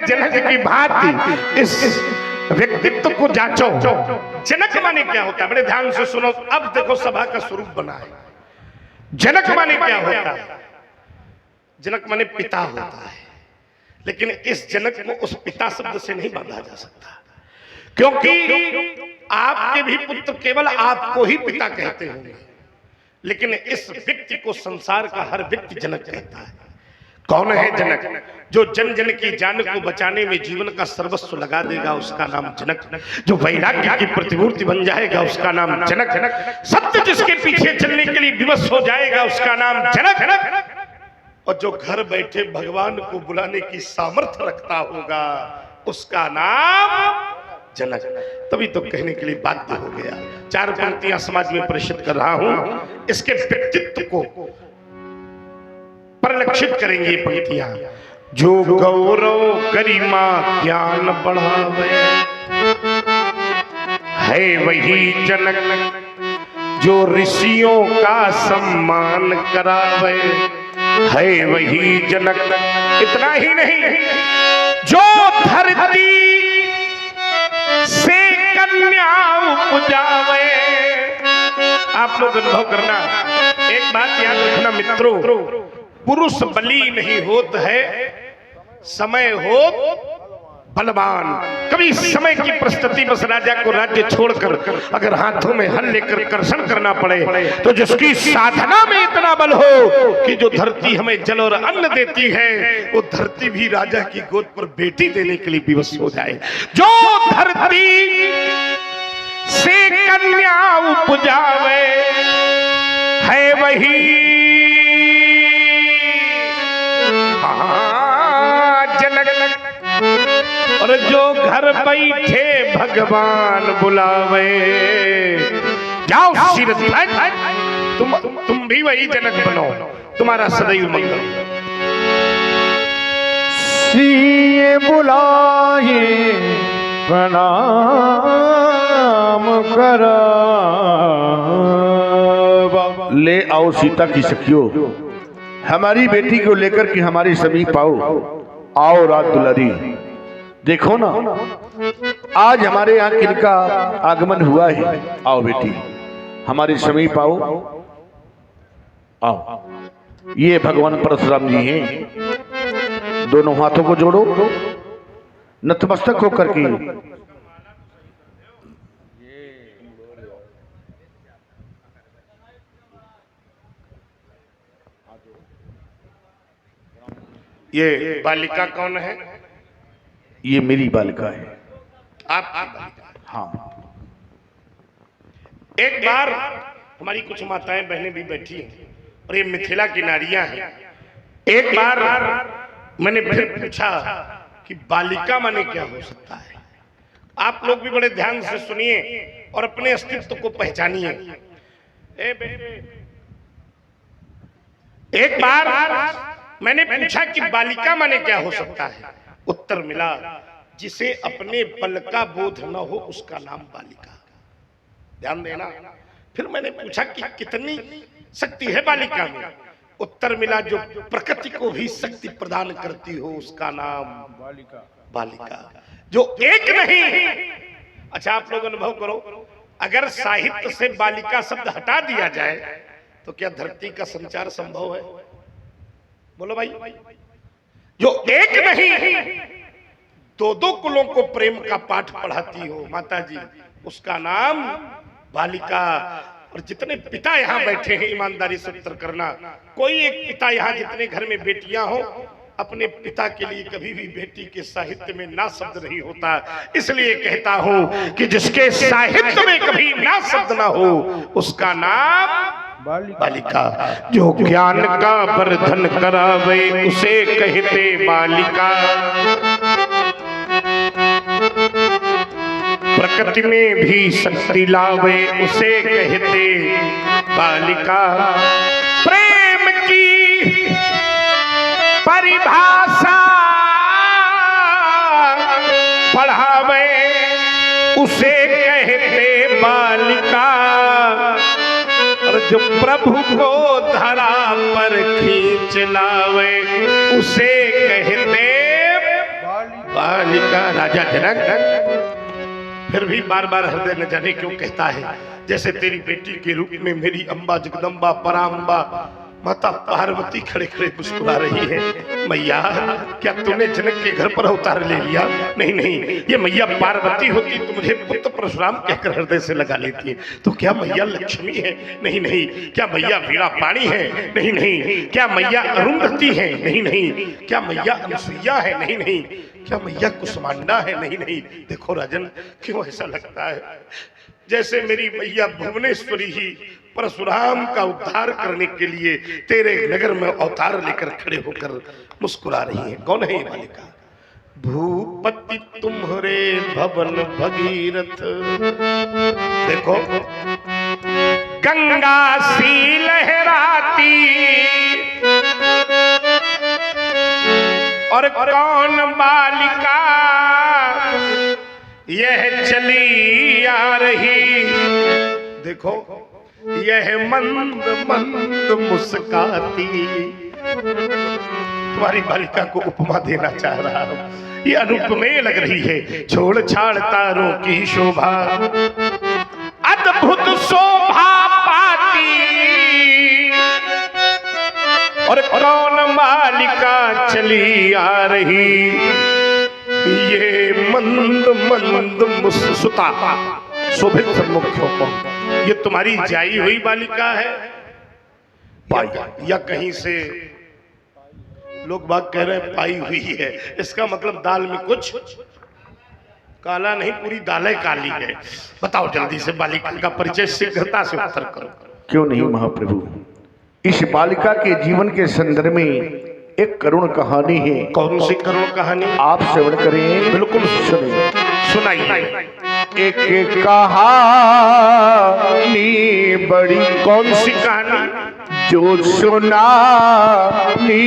जनक की भांति इस व्यक्तित्व को जांचो। जनक माने क्या होता है, बड़े ध्यान से सुनो। अब देखो सभा का स्वरूप बना है। जनक माने क्या होता है? जनक माने पिता होता है, लेकिन इस जनक को उस पिता शब्द से नहीं बांधा जा सकता, क्योंकि आपके भी पुत्र केवल आपको ही पिता कहते होंगे, लेकिन इस व्यक्ति को संसार का हर व्यक्ति जनक कहता है। कौन है जनक? जो जन जन की जान को बचाने में जीवन का सर्वस्व लगा देगा, उसका नाम जनक। जो वैराग्य की प्रतिमूर्ति बन जाएगा, उसका नाम जनक। सत्य जिसके पीछे चलने के लिए विवश हो जाएगा, उसका नाम जनक। और जो घर बैठे भगवान को बुलाने की सामर्थ्य रखता होगा, उसका नाम जनक। तभी तो कहने के लिए बाध्य हो गया। 4 पंक्तियां समाज में परिचित कर रहा हूं, इसके व्यक्तित्व को परिलक्षित करेंगे पंक्तियां। जो गौरव गरिमा ज्ञान बढ़ावे है वही जनक, जो ऋषियों का सम्मान करावे है वही जनक। इतना ही नहीं, जो धरती से कन्या उपजावे। आप लोग अनुभव करना, एक बात याद रखना मित्रों, पुरुष बली नहीं होता है, समय हो बलवान। कभी समय की परिस्थिति बस राजा को राज्य छोड़कर अगर हाथों में हल लेकर कर्षण करना पड़े, तो जिसकी साधना में इतना बल हो कि जो धरती हमें जल और अन्न देती है, वो धरती भी राजा की गोद पर बेटी देने के लिए विवश हो जाए। जो धरती से कन्या उपजावे है वही जनक, और जो घर बैठे भगवान बुलावे। जाओ सिरध्वज, तुम भी वही जनक बनो, तुम्हारा सदैव मंगल। सिए बुलाए प्रणाम करा, ले आओ सीता की सखियों, हमारी बेटी को लेकर के हमारे समीप आओ। आओ रात दुलारी, देखो ना आज हमारे यहाँ किनका आगमन हुआ है। आओ बेटी हमारे समीप आओ। आओ, ये भगवान परशुराम जी हैं। दोनों हाथों को जोड़ो, नतमस्तक होकर के ये बालिका कौन है? ये मेरी बालिका है। आपकी बालिका? हाँ। एक बार हमारी कुछ माताएं बहनें भी बैठी हैं और ये मिथिला की नारियां हैं। एक बार मैंने फिर पूछा कि बालिका माने क्या हो सकता है। आप लोग भी बड़े ध्यान से सुनिए और अपने अस्तित्व को पहचानिए। एक बार मैंने पूछा कि बालिका माने क्या हो सकता है। उत्तर मिला, जिसे अपने बल का बोध न हो उसका नाम बालिका। ध्यान देना। फिर मैंने पूछा कि कितनी शक्ति है बालिका में। उत्तर मिला, जो प्रकृति को भी शक्ति प्रदान करती हो उसका नाम बालिका। जो एक नहीं। अच्छा आप लोग अनुभव करो, अगर साहित्य से बालिका शब्द हटा दिया जाए तो क्या धरती का संचार संभव है? बोलो भाई। जो एक नहीं, 2 कुलों को प्रेम का पाठ पढ़ाती हो माता जी, उसका नाम बालिका। और जितने पिता यहाँ बैठे हैं, ईमानदारी से उत्तर करना, कोई एक पिता यहाँ जितने घर में बेटियां हो, अपने पिता के लिए कभी भी बेटी के साहित्य में ना शब्द नहीं होता। इसलिए कहता हूं कि जिसके साहित्य में कभी ना शब्द ना हो उसका नाम बालिका। जो ज्ञान का वर्धन करावे उसे कहते बालिका। प्रकृति में भी शक्ति लावे उसे कहते बालिका। प्रेम की परिभाषा पढ़ावे उसे कहते बालिका। और जो प्रभु को धरा पर खींच लावे उसे कहते बालिका। बालिका राजा जनक फिर भी बार बार हृदय न जाने क्यों कहता है जैसे तेरी बेटी के रूप में मेरी अम्बा जगदम्बा पराम्बा माता पार्वती खड़े खड़े मुस्कुरा रही है। मैया क्या तूने जनक के घर पर अवतार ले लिया? नहीं नहीं, ये मैया पार्वती होती तो मुझे पुत्र परशुराम कहकर हृदय से लगा लेती। तो क्या मैया लक्ष्मी है? नहीं नहीं। क्या मैया वीणा पाणी है? नहीं नहीं। क्या मैया अरुंधति है? नहीं नहीं। क्या मैया अनसुईया है? नहीं नहीं। क्या मैया कुसुमांडा है? नहीं नहीं। देखो राजन, क्यों ऐसा लगता है जैसे मेरी मैया भुवनेश्वरी ही परशुराम का उद्धार करने के लिए तेरे नगर में अवतार लेकर खड़े होकर मुस्कुरा रही है। कौन है ये बालिका? भूपति तुम्हारे भवन भगीरथ। देखो, गंगा सी लहराती और कौन बालिका यह चली आ रही। देखो, यह मंद मंद मुस्काती। तुम्हारी बालिका को उपमा देना चाह रहा हूं, ये अनुपमेय लग रही है। छोड़ छाड़ तारों की शोभा, अद्भुत शोभा पाती और कौन बालिका चली आ रही। ये मंद मंद मुस्कुता शोभित सम्मुखों को, ये तुम्हारी जाई हुई बालिका है या कहीं से लोग बात कह रहे हैं पाई हुई है। इसका मतलब दाल में कुछ काला नहीं, पूरी दालें काली है। बताओ जल्दी से बालिका का परिचय शीघ्रता से उत्तर करो। क्यों नहीं महाप्रभु, इस बालिका के जीवन के संदर्भ में एक करुण कहानी है। कौन सी करुण कहानी? आप श्रवण करें। बिल्कुल सुनिए, सुनाइए। एक कहानी बड़ी। कौन सी कहानी? जो सुनानी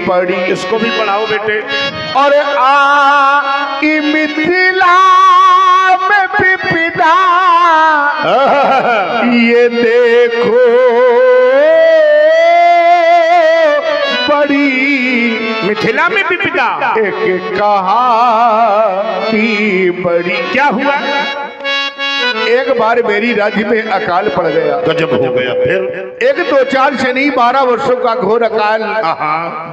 पड़ी। इसको भी पढ़ाओ बेटे। और मिथिला में विपदा ये देखो बड़ी। मिथिला में विपदा एक कहानी बड़ी। क्या हुआ? एक बार मेरी राज्य में अकाल पड़ गया। गजब हो गया। फिर 1 2 4 से नहीं 12 वर्षों का घोर अकाल।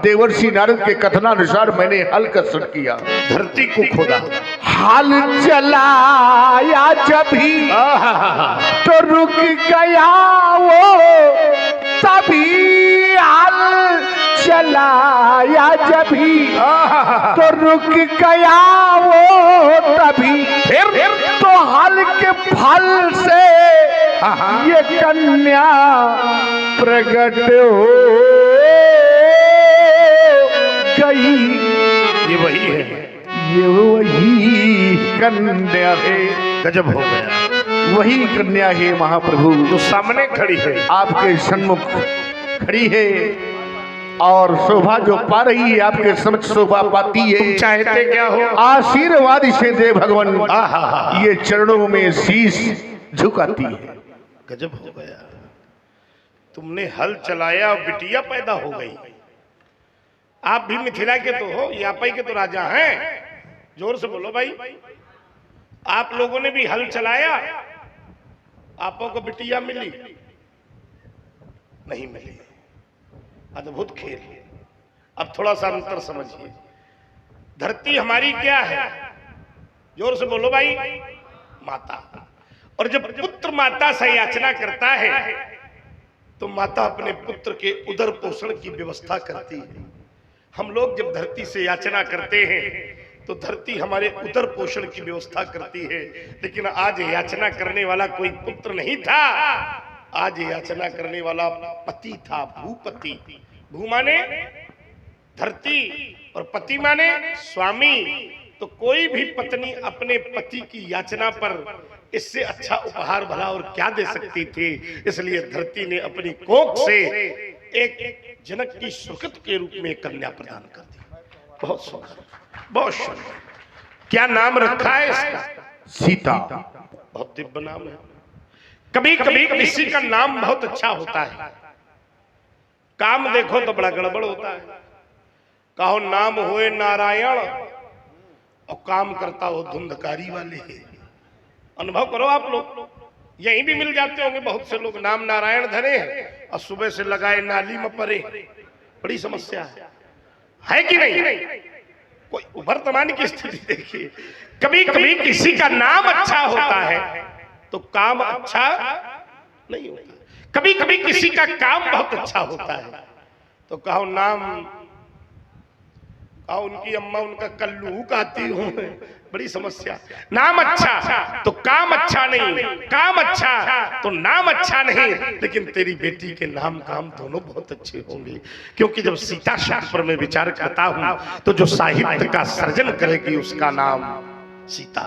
देवर्षि नारद के कथनानुसार मैंने हल कसरत किया, धरती को खोदा, हाल चलाया जब ही तो रुक गया वो तभी। हाल चलाया जब ही तो रुक गया वो तभी। फिर तो हल के फल से ये कन्या प्रकट हो गई। ये वही है, ये वही कन्या है। गजब हो गया। वही कन्या है महाप्रभु, जो सामने खड़ी है, आपके सन्मुख खड़ी है और शोभा जो पा रही है आपके समक्ष शोभा पाती है। तुम चाहते क्या हो? आशीर्वाद से दे भगवान, ये चरणों में शीश झुकाती है। गजब हो गया। तुमने हल चलाया और बिटिया पैदा हो गई। आप भी मिथिला के तो हो, यापई के तो राजा हैं। जोर से बोलो भाई। आप लोगों ने भी हल चलाया, आपों को बिटिया मिली? नहीं मिली। अद्भुत खेल। अब थोड़ा सा अंतर समझिए। धरती हमारी क्या है? जोर से बोलो भाई। माता। और जब पुत्र माता से याचना करता है तो माता अपने पुत्र के उदर पोषण की व्यवस्था करती है। हम लोग जब धरती से याचना करते हैं तो धरती हमारे उदर पोषण की व्यवस्था करती है। लेकिन आज याचना करने वाला कोई पुत्र नहीं था, आज याचना करने वाला पति था, भूपति। भू माने धरती और पति माने स्वामी। तो कोई भी पत्नी अपने पति की याचना पर इससे अच्छा उपहार भला और क्या दे सकती थी। इसलिए धरती ने अपनी कोख से एक जनक की सुकृत के रूप में कन्या प्रदान कर दी। बहुत सुंदर, बहुत सुंदर। क्या नाम रखा है इसका? सीता। बहुत दिव्य नाम है। कभी कभी किसी का नाम बहुत अच्छा होता है, काम देखो तो बड़ा गड़बड़ होता है। कहो नाम होए नारायण काम करता हो धुंधकारी वाले। अनुभव करो आप लोग, यहीं भी मिल जाते होंगे बहुत से लोग, नाम नारायण धरे हैं और सुबह से लगाए नाली में पड़े। बड़ी समस्या है कि नहीं? कोई वर्तमान की स्थिति देखिए, कभी कभी किसी का नाम अच्छा होता है तो काम अच्छा नहीं होता, कभी कभी किसी का काम बहुत अच्छा होता है तो कहो नाम, कहो उनकी अम्मा उनका कल्लू कहती हूं। बड़ी समस्या। नाम अच्छा तो काम अच्छा नहीं, काम अच्छा तो नाम अच्छा नहीं। लेकिन तेरी बेटी के नाम काम दोनों बहुत अच्छे होंगे, क्योंकि जब सीता शब्द पर मैं विचार करता हूं तो जो साहित्य का सर्जन करेगी उसका नाम सीता,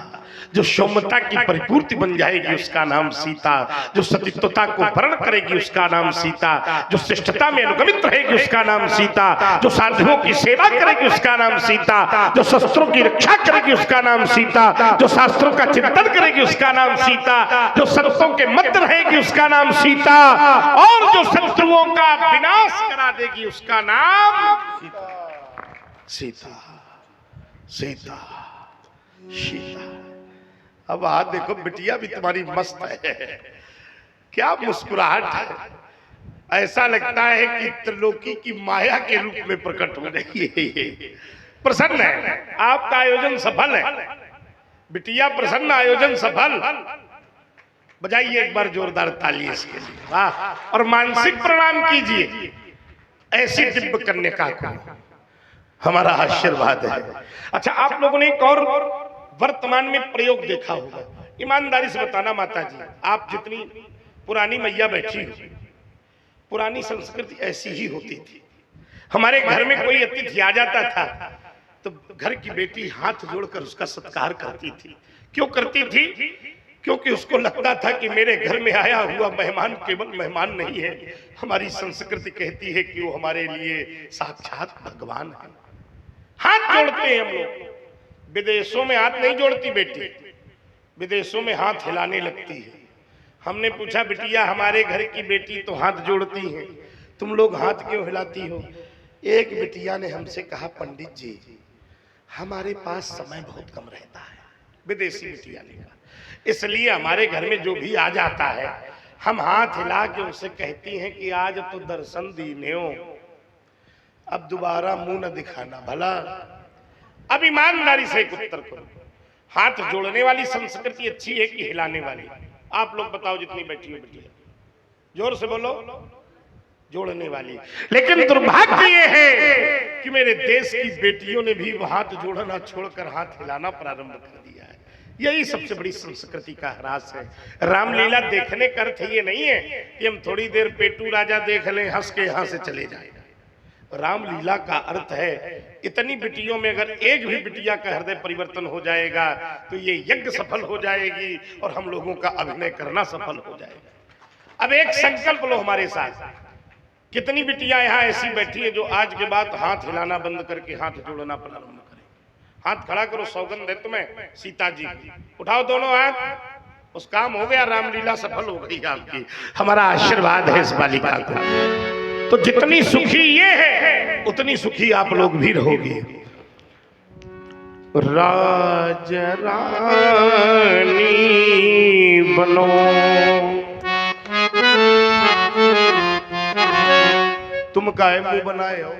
जो सौम्यता की परिपूर्ति बन जाएगी उसका नाम सीता, जो सतीत्वता को वर्ण करेगी उसका नाम सीता, जो श्रेष्ठता में अनुगमित रहेगी उसका नाम सीता, जो साधुओं की सेवा करेगी उसका नाम सीता, जो शस्त्रों की रक्षा करेगी उसका नाम सीता, जो शास्त्रों का चिंतन करेगी उसका नाम सीता, जो संतों के मध्य रहेगी उसका नाम सीता, और जो शत्रुओं का विनाश करा देगी उसका नाम सीता। सीता सीता। अब आज देखो बिटिया भी तुम्हारी मस्त है, क्या मुस्कुराहट है, ऐसा लगता है कि त्रिलोकी की माया के रूप में प्रकट हो रही है। प्रसन्न है, आपका आयोजन सफल है, बिटिया प्रसन्न, आयोजन सफल। बजाइए एक बार जोरदार ताली इसके लिए, वाह। और मानसिक प्रणाम कीजिए ऐसी दिव्य कन्या को, हमारा आशीर्वाद है। अच्छा, आप लोगों ने एक और वर्तमान में प्रयोग देखा होगा, ईमानदारी से बताना माता जी, आप जितनी पुरानी मैया बैठी हो, पुरानी संस्कृति ऐसी ही होती थी। हमारे घर में कोई अतिथि आ जाता था तो घर की बेटी हाथ जोड़कर उसका सत्कार करती थी। क्यों करती थी? क्योंकि उसको लगता था कि मेरे घर में आया हुआ मेहमान केवल मेहमान नहीं है, हमारी संस्कृति कहती है कि वो हमारे लिए साक्षात भगवान है। हाथ जोड़ते हैं हम लोग, विदेशों में हाथ नहीं जोड़ती बेटी, विदेशों में हाथ हिलाने लगती है। हमने पूछा बिटिया हमारे घर की बेटी तो हाथ जोड़ती है, तुम लोग हाथ क्यों हिलाती हो? एक बिटिया ने हमसे कहा पंडित जी हमारे पास समय बहुत कम रहता है, विदेशी बिटिया ने कहा, इसलिए हमारे घर में जो भी आ जाता है हम हाथ हिला के उनसे कहती हैं कि आज तो दर्शन दीने हो, अब दोबारा मुंह न दिखाना भला। अब ईमानदारी से एक उत्तर करो, हाथ जोड़ने वाली संस्कृति अच्छी है कि हिलाने वाली? आप लोग बताओ, जितनी बैठी हो बेटिया जोर से बोलो। जोड़ने वाली। लेकिन दुर्भाग्य ये है कि मेरे देश की बेटियों ने भी हाथ जोड़ना छोड़कर हाथ हिलाना प्रारंभ कर दिया है। यही सबसे बड़ी संस्कृति का ह्रास है। रामलीला देखने का अर्थ ये नहीं है कि हम थोड़ी देर पेटू राजा देख लें, हंस के यहां से चले जाएं। रामलीला का अर्थ है इतनी बिटियों में अगर एक भी बिटिया का हृदय परिवर्तन हो जाएगा तो ये यज्ञ सफल हो जाएगी और हम लोगों का अभिनय करना सफल हो जाएगा। अब एक संकल्प लो हमारे साथ, कितनी बिटियां यहाँ ऐसी बैठी है जो आज के बाद हाथ हिलाना बंद करके हाथ जोड़ना प्रारंभ करें? हाथ खड़ा करो, सौगंध है तुम्हें सीता जी, उठाओ दोनों हाथ, उस काम हो गया, रामलीला सफल हो गई आपकी। हमारा आशीर्वाद है इस बालिका को। तो जितनी सुखी ये है उतनी सुखी आप लोग भी रहोगे। राज रानी बनो, तुम काहे मुंह बनाए हो?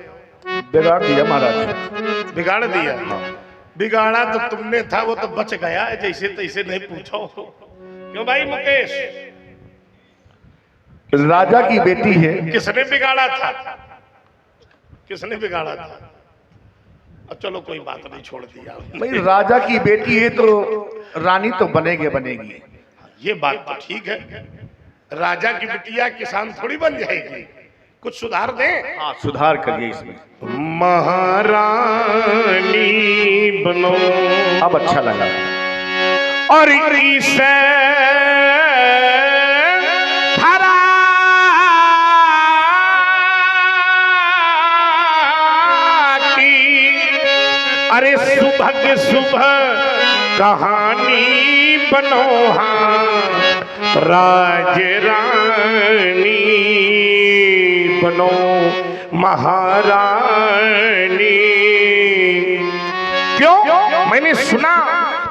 बिगाड़ दिया महाराज। बिगाड़ दिया? बिगाड़ा तो तुमने था, वो तो बच गया, जैसे तैसे नहीं पूछो। क्यों भाई मुकेश? राजा की बेटी है। किसने बिगाड़ा था? किसने बिगाड़ा था? अब चलो कोई बात नहीं, छोड़ दिया। भाई राजा की बेटी है तो रानी तो बनेगी। ये बात तो ठीक है, राजा की बिटिया किसान थोड़ी बन जाएगी। कुछ सुधार दें। हाँ, सुधार करिए इसमें। महारानी बनो, अब अच्छा लगा। और इसे अरे सुभग सुबह कहानी बनो, हाँ राज रानी बनो महारानी। क्यों? मैंने सुना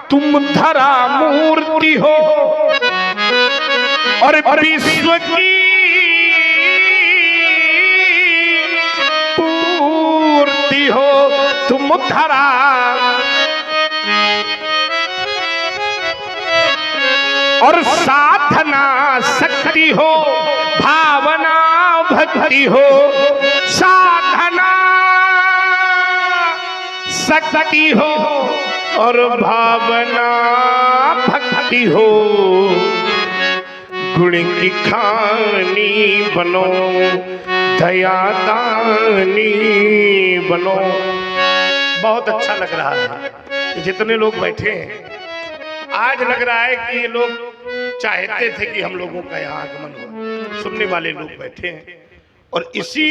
तुम धरा मूर्ति हो और विश्व की पूर्ति हो, तुम धरा और साधना शक्ति हो, भावना भक्ति हो, साधना शक्ति हो और भावना भक्ति हो, गुण की खानी बनो, दयादानी बनो। बहुत अच्छा लग रहा है। जितने लोग बैठे हैं आज लग रहा है कि ये लोग चाहते थे कि हम लोगों का यहाँ आगमन हो। सुनने वाले लोग बैठे हैं और इसी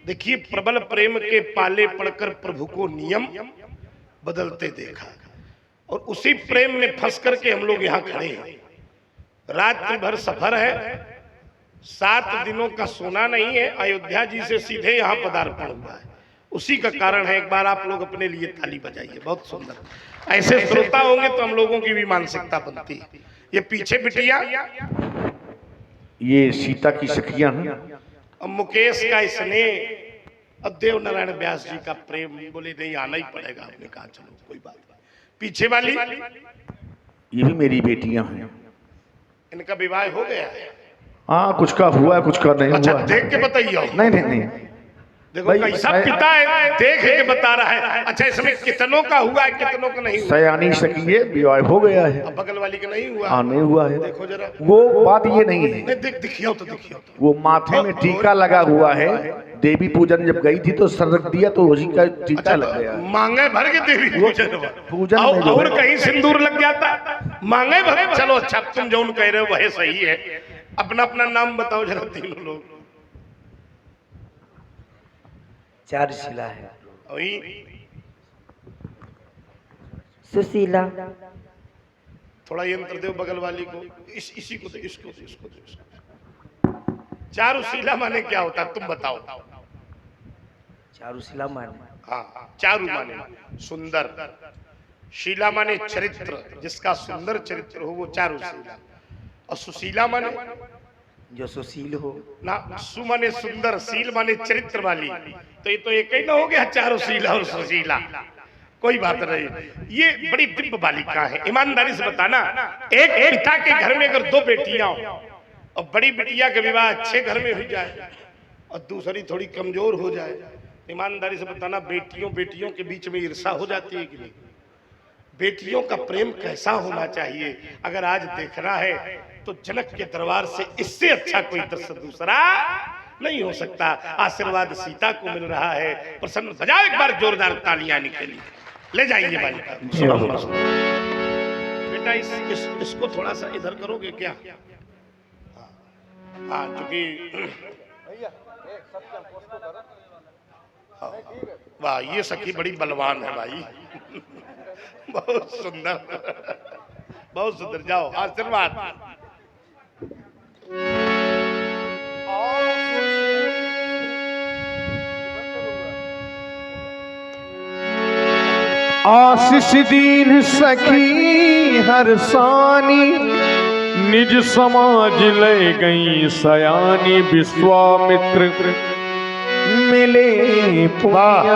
देखिए प्रबल प्रेम के पाले पड़कर प्रभु को नियम बदलते देखा और उसी प्रेम में फंस करके हम लोग यहाँ खड़े हैं। रात्रि भर सफर है, 7 दिनों का सोना नहीं है, अयोध्या जी से सीधे यहाँ पदार्पण हुआ है। उसी का कारण है। एक बार आप लोग अपने लिए ताली बजाइए। बहुत सुंदर। ऐसे श्रोता होंगे तो हम लोगों की भी मानसिकता बनती है। ये पीछे बिटिया, ये सीता की सखियां हैं। और मुकेश का स्नेह और देव नारायण व्यास जी का प्रेम। बोले नहीं आना ही पड़ेगा। हमने कहा चलो कोई बात नहीं। पीछे वाली ये भी मेरी बेटियां हैं। इनका विवाह हो गया है? हाँ, कुछ का हुआ है, कुछ का नहीं अच्छा, हुआ है। देख के बताइए। नहीं नहीं नहीं, देखो कैसा पिता है, देख के बता रहा है। अच्छा, इसमें कितनों का हुआ है, कितनों का नहीं हुआ? सयानी सखी है, विवाह हो गया है। अब बगल वाली का नहीं हुआ? हाँ, नहीं हुआ है। देखो जरा, वो बात ये नहीं है। नहीं दिखियो तो दिखियो तो। वो माथे में टीका लगा हुआ है। देवी पूजन जब गई थी तो सर रख दिया तो उसी का टीका लग गया। मांगे भर के देवी पूजन और कहीं सिंदूर लग जाता। मांगे भर। चलो अच्छा, तुम जो कह रहे हो वही सही है। अपना अपना नाम बताओ जरा तीनों लोग। चारुशीला है। सुशीला। थोड़ा यंत्र दो बगल वाली को। इसी को दो, इसको दो, इसको दो, इसको। चारुशीला माने क्या होता है तुम बताओ? चारुशीला माने, हाँ, चारु माने सुंदर, शीला माने चरित्र, जिसका सुंदर चरित्र हो वो चारुशीला। और सुशीला माने जो सुशील हो ना। सु माने सुंदर, शील माने चरित्र वाली। तो ये तो एक ही ना हो गया चारुशीला और सुशीला। कोई बात नहीं। ये बड़ी दिव्य बालिका है। ईमानदारी से बताना, एक पिता के घर में अगर 2 बेटियां हो और बड़ी बेटिया का विवाह अच्छे घर में हो जाए और दूसरी थोड़ी कमजोर हो जाए, ईमानदारी से बताना बेटियों के बीच में ईर्षा हो जाती है कि नहीं? बेटियों का प्रेम कैसा होना चाहिए? अगर आज देखना है तो जनक के दरबार से इससे अच्छा कोई दृश्य दूसरा नहीं हो सकता। आशीर्वाद सीता को मिल रहा है। प्रसन्न बजाओ एक बार जोरदार तालियां के लिए। ले जाइए बालिका। बेटा इसको थोड़ा सा इधर करोगे क्या? हाँ, चूंकि वाह, ये सखी बड़ी बलवान है भाई। बहुत सुंदर, बहुत सुंदर। जाओ, आशीर्वाद। आशीष दीन सखी हर सानी, निज समाज ले गई सयानी। विश्वामित्र मिले पुण्य